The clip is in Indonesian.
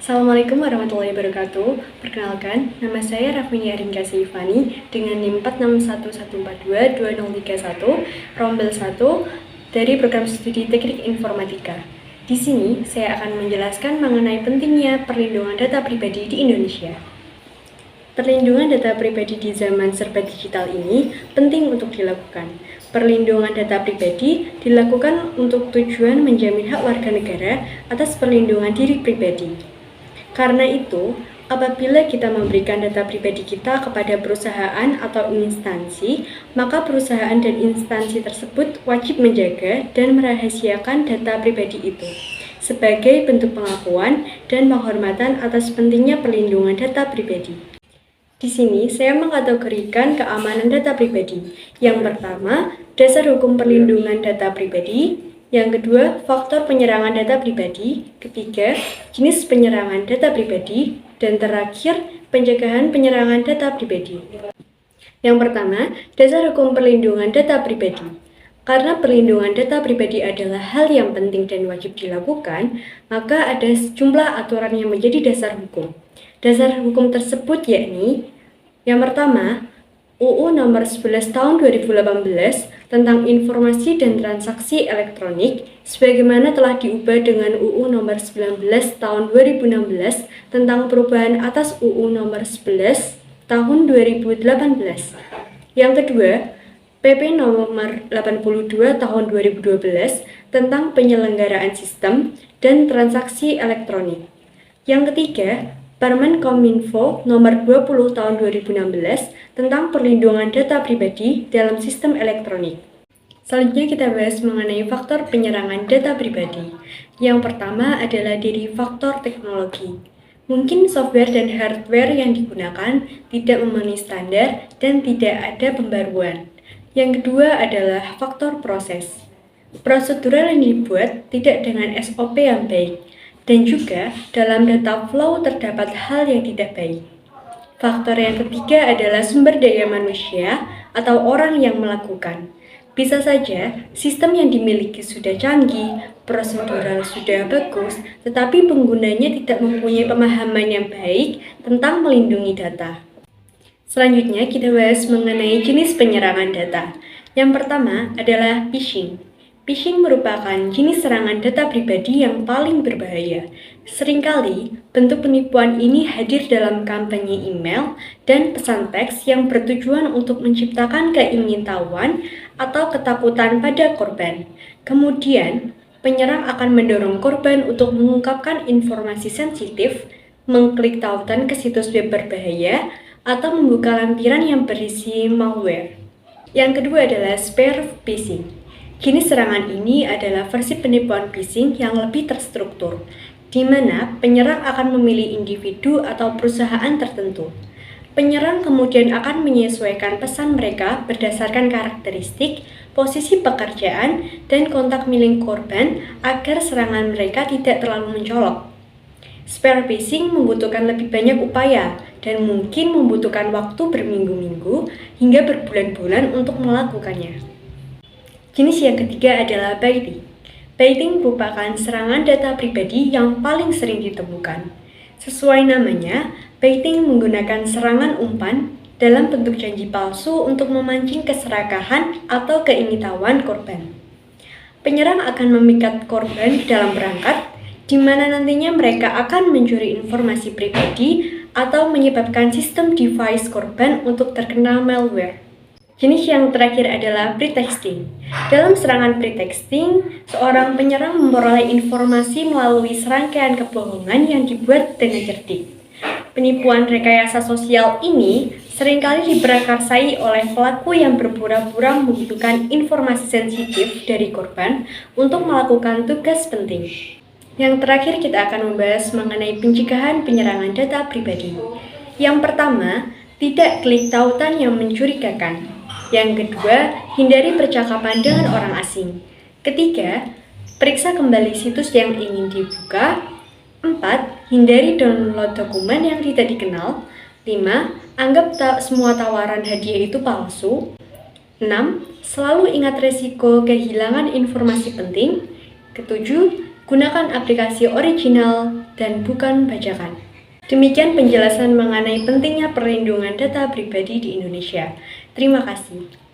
Assalamualaikum warahmatullahi wabarakatuh. Perkenalkan, nama saya Rafini Arinka Seifani dengan NIM 4611422031, rombel 1 dari program studi Teknik Informatika. Di sini, saya akan menjelaskan mengenai pentingnya perlindungan data pribadi di Indonesia. Perlindungan data pribadi di zaman serba digital ini penting untuk dilakukan. Perlindungan data pribadi dilakukan untuk tujuan menjamin hak warga negara atas perlindungan diri pribadi. Karena itu, apabila kita memberikan data pribadi kita kepada perusahaan atau instansi, maka perusahaan dan instansi tersebut wajib menjaga dan merahasiakan data pribadi itu sebagai bentuk pengakuan dan penghormatan atas pentingnya perlindungan data pribadi. Di sini, saya mengkategorikan keamanan data pribadi. Yang pertama, dasar hukum perlindungan data pribadi. Yang kedua, faktor penyerangan data pribadi. Ketiga, jenis penyerangan data pribadi. Dan terakhir, pencegahan penyerangan data pribadi. Yang pertama, dasar hukum perlindungan data pribadi. Karena perlindungan data pribadi adalah hal yang penting dan wajib dilakukan, maka ada sejumlah aturan yang menjadi dasar hukum. Dasar hukum tersebut yakni, yang pertama, UU Nomor 11 Tahun 2018 tentang Informasi dan Transaksi Elektronik sebagaimana telah diubah dengan UU Nomor 19 Tahun 2016 tentang perubahan atas UU Nomor 11 Tahun 2018. Yang kedua, PP Nomor 82 Tahun 2012 tentang Penyelenggaraan Sistem dan Transaksi Elektronik. Yang ketiga, Permen Kominfo Nomor 20 Tahun 2016 tentang perlindungan data pribadi dalam sistem elektronik. Selanjutnya kita bahas mengenai faktor penyerangan data pribadi. Yang pertama adalah dari faktor teknologi. Mungkin software dan hardware yang digunakan tidak memenuhi standar dan tidak ada pembaruan. Yang kedua adalah faktor proses. Prosedural yang dibuat tidak dengan SOP yang baik. Dan juga dalam data flow terdapat hal yang tidak baik. Faktor yang ketiga adalah sumber daya manusia atau orang yang melakukan. Bisa saja sistem yang dimiliki sudah canggih, prosedural sudah bagus, tetapi penggunanya tidak mempunyai pemahaman yang baik tentang melindungi data. Selanjutnya kita bahas mengenai jenis penyerangan data. Yang pertama adalah phishing. Phishing merupakan jenis serangan data pribadi yang paling berbahaya. Seringkali, bentuk penipuan ini hadir dalam kampanye email dan pesan teks yang bertujuan untuk menciptakan keingintahuan atau ketakutan pada korban. Kemudian, penyerang akan mendorong korban untuk mengungkapkan informasi sensitif, mengklik tautan ke situs web berbahaya, atau membuka lampiran yang berisi malware. Yang kedua adalah spear phishing. Jenis serangan ini adalah versi penipuan phishing yang lebih terstruktur, di mana penyerang akan memilih individu atau perusahaan tertentu. Penyerang kemudian akan menyesuaikan pesan mereka berdasarkan karakteristik, posisi pekerjaan, dan kontak milik korban agar serangan mereka tidak terlalu mencolok. Spear phishing membutuhkan lebih banyak upaya dan mungkin membutuhkan waktu berminggu-minggu hingga berbulan-bulan untuk melakukannya. Jenis yang ketiga adalah baiting. Baiting merupakan serangan data pribadi yang paling sering ditemukan. Sesuai namanya, baiting menggunakan serangan umpan dalam bentuk janji palsu untuk memancing keserakahan atau keingintahuan korban. Penyerang akan memikat korban dalam perangkat, di mana nantinya mereka akan mencuri informasi pribadi atau menyebabkan sistem device korban untuk terkena malware. Jenis yang terakhir adalah pretexting. Dalam serangan pretexting, seorang penyerang memperoleh informasi melalui serangkaian kebohongan yang dibuat dengan cerdik. Penipuan rekayasa sosial ini seringkali diprakarsai oleh pelaku yang berpura-pura membutuhkan informasi sensitif dari korban untuk melakukan tugas penting. Yang terakhir kita akan membahas mengenai pencegahan penyerangan data pribadi. Yang pertama, tidak klik tautan yang mencurigakan. Yang kedua, hindari percakapan dengan orang asing. Ketiga, periksa kembali situs yang ingin dibuka. 4. Hindari download dokumen yang tidak dikenal. 5. Anggap semua tawaran hadiah itu palsu. 6. Selalu ingat resiko kehilangan informasi penting. Ketujuh, Gunakan aplikasi original dan bukan bajakan. Demikian penjelasan mengenai pentingnya perlindungan data pribadi di Indonesia. Terima kasih.